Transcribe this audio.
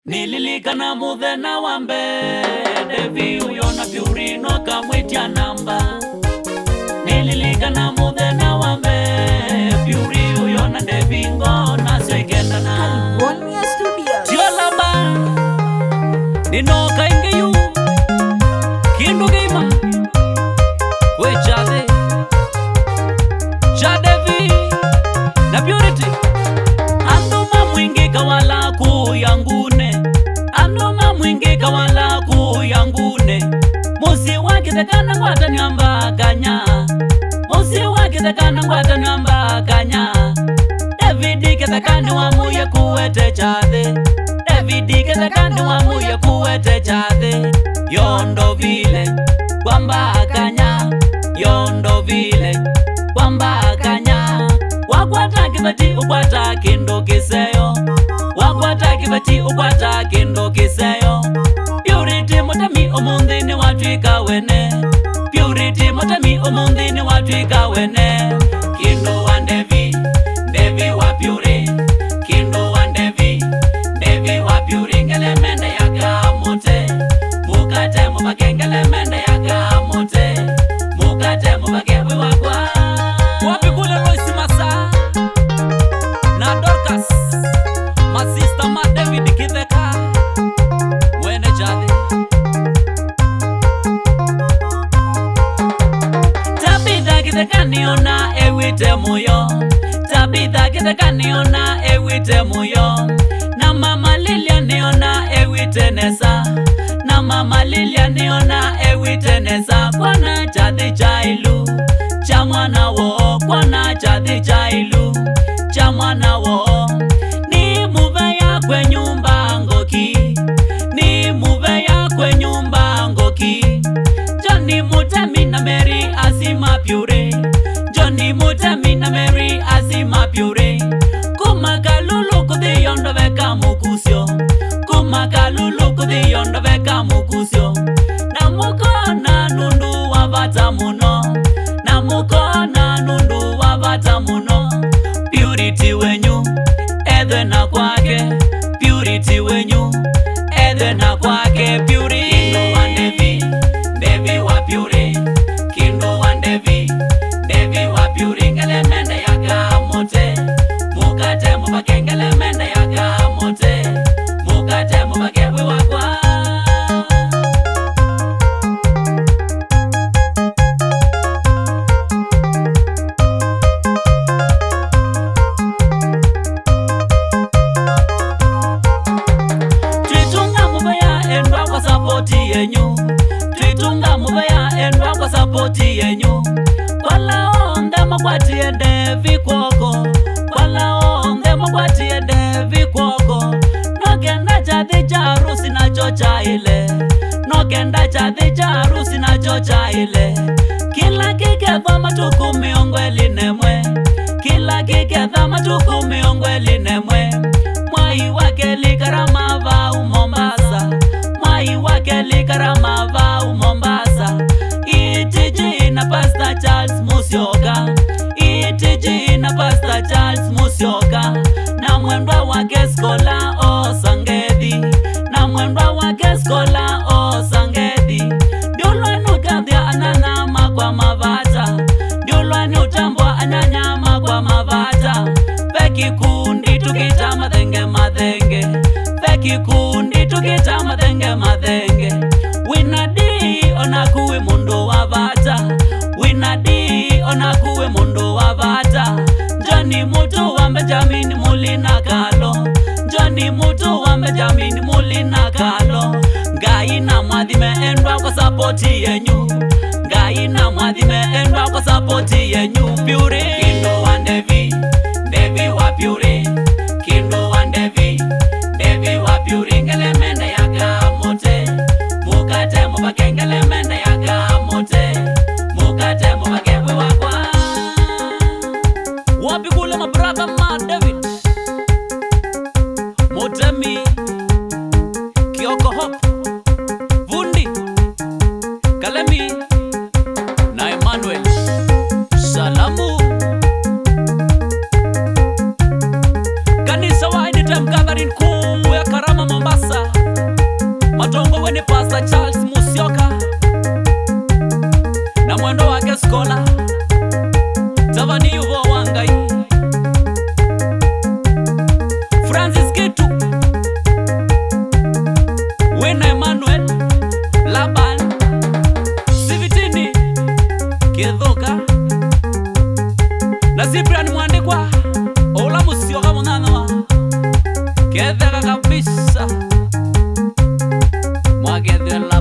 Nililikana muthena wa mbere uyo na Purino kamwitia namba. Nililikana muthena wa mbere Puri uyo na Devingo na swekendana California Studios. Tiolaba ninoka ingeyu kindu geima we chade Chadevi na Purity anduma mwingi kawala kuyangune, anduma mwingi kawala kuyangune. Musi wakitekana ngwata nyambaganya, musi wakitekana ngwata nyambaganya. David ketekani wamuye kuwete chade, David ketekani wamuye kuwete chade. Yondo vile kwambaganya, yondo vile kwambaganya. Wakwata kibati ukwata kindu kiseyo, wakwata kibati ukwata kindu kiseyo. Purity mutemi omunthini watwika wene, Purity mutemi omunthini watwika wene. Kindu wa Devi, Devi wa Puri, kindu wa Devi, Devi wa Puri. Ngelemende yaka mute, mukate mubake. Ngelemende yaka mute, mukate mubake. Wakwa wapi kule Royce Masa na Dorcas, masista ma David Kitheka wene chade. Tabitha Kitheka niona ewite muyo, Tabitha Kitheka niona ewite muyo. Na mama Lilia niona ewite nesa, na mama Lilia niona ewite nesa. Kwana chade chailu cha mwana wo, kwana chade chailu cha mwana wo. Ni muveya kwe nyumba ngoki, ni muveya kwe nyumba ngoki. Johnny Mutemi na Mary asima Puri, Johnny Mutemi na Mary asima Puri. Kumakalulu kuthi yondo veka mukusyo, kumakalulu kuthi yondo veka mukusyo. Na mukona nundu wavata muno, na mukona nundu wavata muno. Purity wenyu edhe na kwake, Purity wenyu edhe na kwake. Puri kindu wa Devi, Devi wa Puri, kindu wa Devi, Devi wa Puri. Ngelemende yaka mute, mukate mubake. Ngelemende yaka mute, mukate mubake. Wakwa Twitunga mubeya endwa kwa sapoti yenyu, Twitunga mubeya endwa kwa sapoti yenyu. Kwala onde makwati ende vikwoko, kwala onde makwati ende vikwoko. Nogenda chadhi charusi na chocha ile, nogenda chadhi charusi na chocha ile. Kila kiketha matuku miongo elinemwe, kila kiketha matuku miongo elinemwe. Mwai wake likarama vau Mombasa, mwai wake likarama vau Mombasa. Itiji na Pastor Charles Musyoka, itiji na Pastor Charles Musyoka. Na mwendwa wake Skola Osangethi, na mwendwa wake Skola Osangethi. Ndiulwani ukathia ananyama kwa mavata, ndiulwani utambwa ananyama kwa mavata. Peki kundi tukita mathenge mathenge, peki kundi tukita mathenge mathenge. Winadi onakuwe mundu wa vata, winadi onakuwe mundu wa vata. Johnny Mutu wa Benjamin mulina kalo, Johnny Mutu wa Benjamin mulina kalo. Ngai na mwathime endwa kwa sapoti yenyu, Ngai na mwathime endwa kwa sapoti yenyu. Puri kindu wa Devi, Devi wa Puri, kindu wa Devi, Devi wa Puri. Ngelemende yaka mute, mukate mubake. Ngelemende yaka mute, mukate mubake. Wakwa wapi kule mabrother ma David Mutemi, Kioko Hop, Vundi, Kalemi na Emmanuel. Salamu kabisa mwagethela